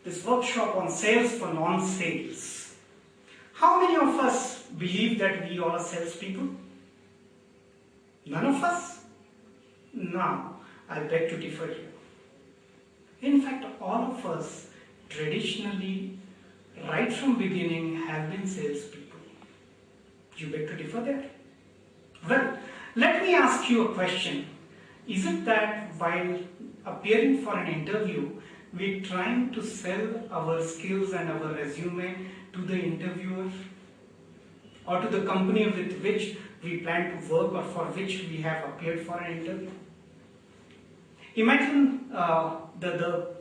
this workshop on sales for non-sales. How many of us believe that we all are salespeople? None of us? No, I beg to differ here. In fact, all of us traditionally, right from beginning, have been salespeople. You beg to differ there? Well, let me ask you a question. Is it that while appearing for an interview, we're trying to sell our skills and our resume to the interviewer or to the company with which we plan to work or for which we have appeared for an interview? Imagine the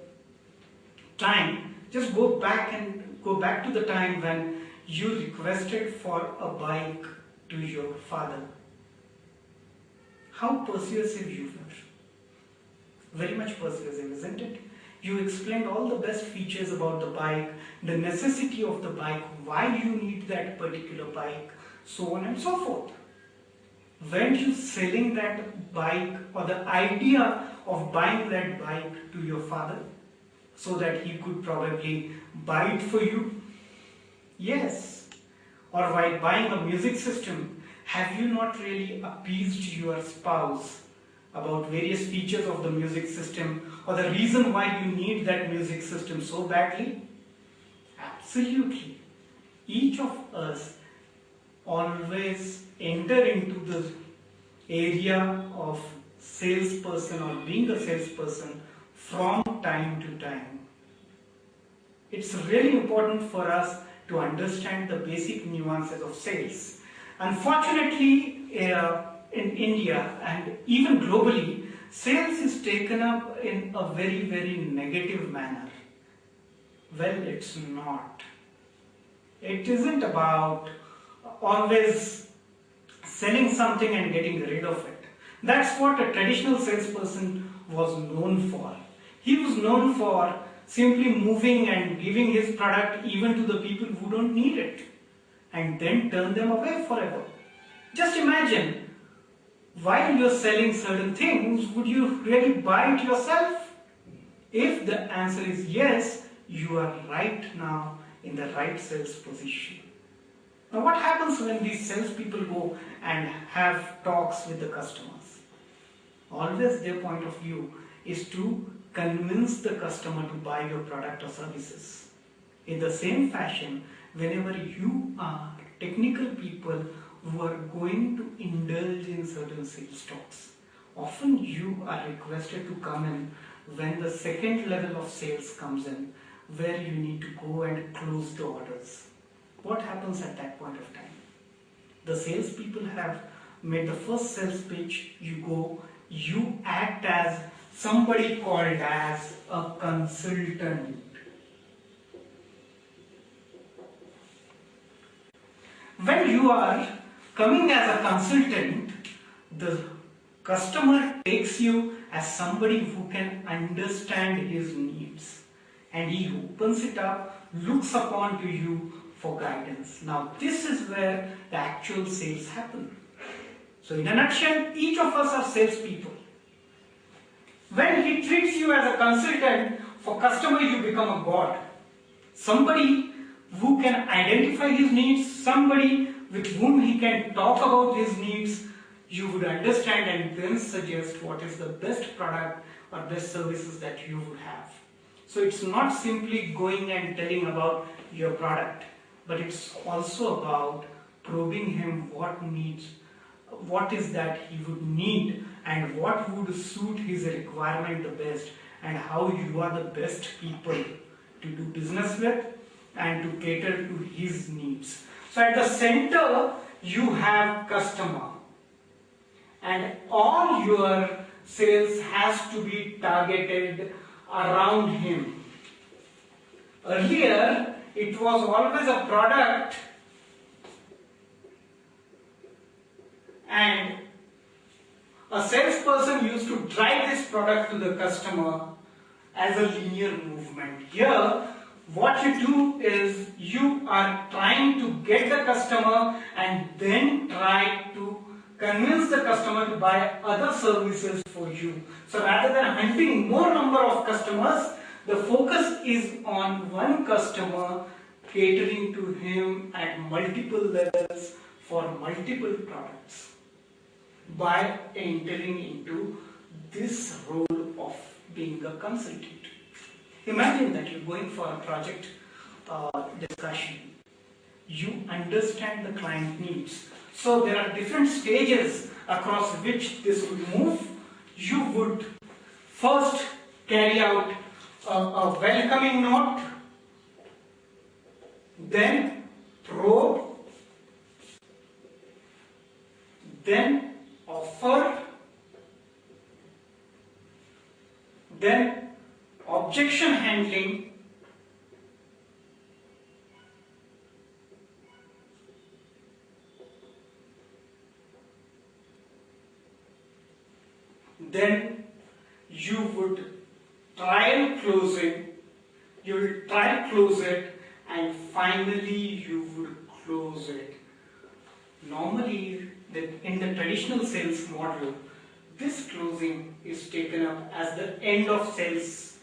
time, just go back to the time when you requested for a bike to your father. How persuasive you were. Very much persuasive, isn't it? You explained all the best features about the bike, the necessity of the bike, why you need that particular bike, so on and so forth. Weren't you selling that bike or the idea of buying that bike to your father so that he could probably buy it for you? Yes. Or while buying a music system, have you not really appeased your spouse about various features of the music system or the reason why you need that music system so badly? Absolutely. Each of us always enter into the area of salesperson or being a salesperson from time to time. It's really important for us to understand the basic nuances of sales. Unfortunately, in India and even globally, sales is taken up in a very, very negative manner. Well, it's not. It isn't about always selling something and getting rid of it. That's what a traditional salesperson was known for. He was known for simply moving and giving his product even to the people who don't need it and then turn them away forever. Just imagine, while you're selling certain things, would you really buy it yourself? If the answer is yes, you are right now in the right sales position. Now what happens when these salespeople go and have talks with the customers? Always their point of view is to convince the customer to buy your product or services. In the same fashion, whenever you are technical people who are going to indulge in certain sales talks, often you are requested to come in when the second level of sales comes in, where you need to go and close the orders. What happens at that point of time? The salespeople have made the first sales pitch, you go, you act as somebody called as a consultant. When you are coming as a consultant, the customer takes you as somebody who can understand his needs, and he opens it up, looks upon to you for guidance. Now this is where the actual sales happen. So in a nutshell, each of us are salespeople. When he treats you as a consultant, for customer you become a god. Somebody who can identify his needs, somebody with whom he can talk about his needs, you would understand and then suggest what is the best product or best services that you would have. So it's not simply going and telling about your product, but it's also about probing him what is that he would need and what would suit his requirement the best, and how you are the best people to do business with and to cater to his needs. So at the center you have customer, and all your sales has to be targeted around him. Earlier it was always a product, and a salesperson used to drive this product to the customer as a linear movement. Here, what you do is you are trying to get the customer and then try to convince the customer to buy other services for you. So rather than hunting more number of customers, The focus is on one customer, catering to him at multiple levels for multiple products by entering into this role of being a consultant. Imagine that you're going for a project discussion. You understand the client needs. So there are different stages across which this would move. You would first carry out a welcoming note, then probe, then offer, then objection handling, then you would trial closing, you will trial close it, and finally you would close it. Normally, in the traditional sales model, this closing is taken up as the end of sales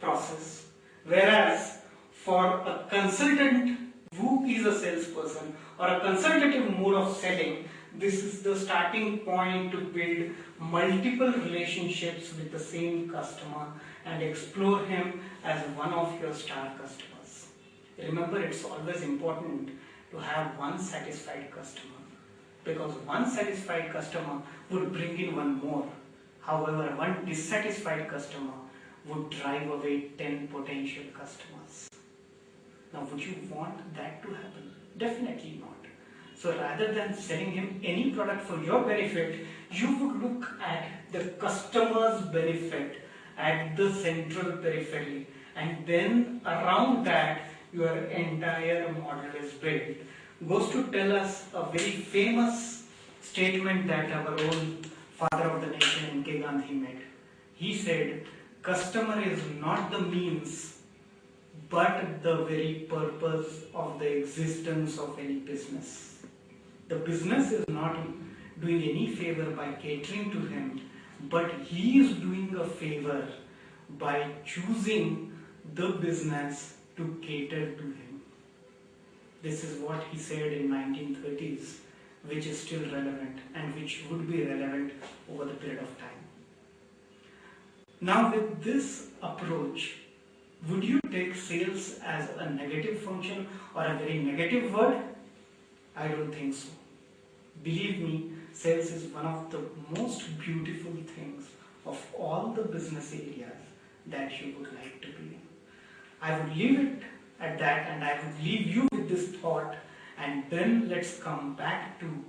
process, whereas for a consultant who is a salesperson or a consultative mode of selling, this is the starting point to build multiple relationships with the same customer and explore him as one of your star customers. Remember, it's always important to have one satisfied customer, because one satisfied customer would bring in one more. However, one dissatisfied customer would drive away 10 potential customers. Now, would you want that to happen? Definitely not. So rather than selling him any product for your benefit, you would look at the customer's benefit at the central periphery, and then around that your entire model is built. Goes to tell us a very famous statement that our own father of the nation, N.K. Gandhi, made. He said, customer is not the means, but the very purpose of the existence of any business. The business is not doing any favor by catering to him, but he is doing a favor by choosing the business to cater to him. This is what he said in 1930s, which is still relevant and which would be relevant over the period of time. Now, with this approach, would you take sales as a negative function or a very negative word? I don't think so. Believe me, sales is one of the most beautiful things of all the business areas that you would like to be in. I would leave it at that, and I would leave you with this thought, and then let's come back to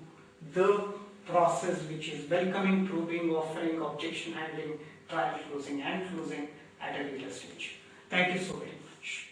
the process, which is welcoming, probing, offering, objection handling, trial closing, and closing at a later stage. Thank you so very much.